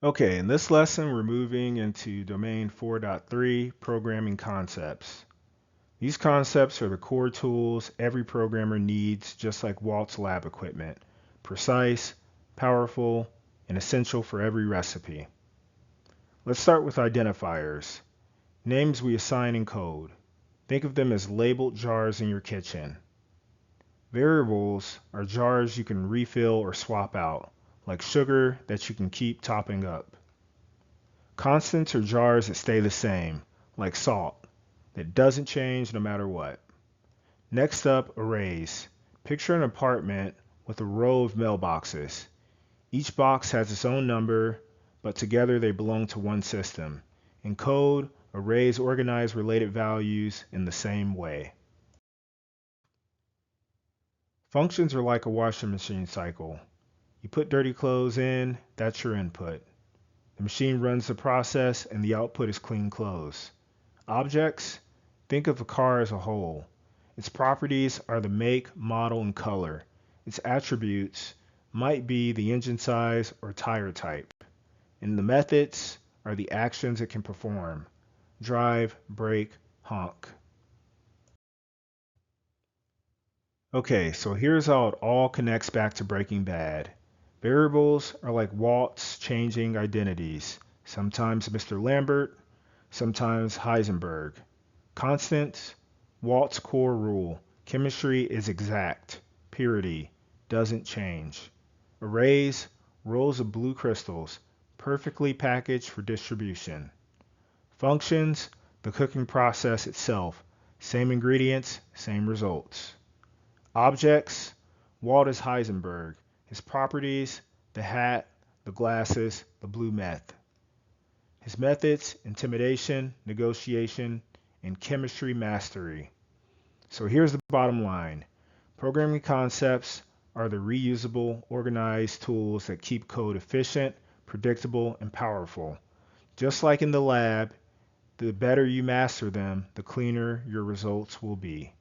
Okay, in this lesson, we're moving into domain 4.3, programming concepts. These concepts are the core tools every programmer needs, just like Walt's lab equipment, precise, powerful, and essential for every recipe. Let's start with identifiers, names we assign in code. Think of them as labeled jars in your kitchen. Variables are jars you can refill or swap out, like sugar that you can keep topping up. Constants are jars that stay the same, like salt, that doesn't change no matter what. Next up, arrays. Picture an apartment with a row of mailboxes. Each box has its own number, but together they belong to one system. In code, arrays organize related values in the same way. Functions are like a washing machine cycle. You put dirty clothes in, that's your input. The machine runs the process and the output is clean clothes. Objects, think of a car as a whole. Its properties are the make, model, and color. Its attributes might be the engine size or tire type. And the methods are the actions it can perform. Drive, brake, honk. Okay, so here's how it all connects back to Breaking Bad. Variables are like Walt's changing identities. Sometimes Mr. Lambert, sometimes Heisenberg. Constants, Walt's core rule. Chemistry is exact. Purity doesn't change. Arrays, rows of blue crystals, perfectly packaged for distribution. Functions, the cooking process itself. Same ingredients, same results. Objects, Walt is Heisenberg. His properties, the hat, the glasses, the blue meth. His methods, intimidation, negotiation, and chemistry mastery. So here's the bottom line. Programming concepts are the reusable, organized tools that keep code efficient, predictable, and powerful. Just like in the lab, the better you master them, the cleaner your results will be.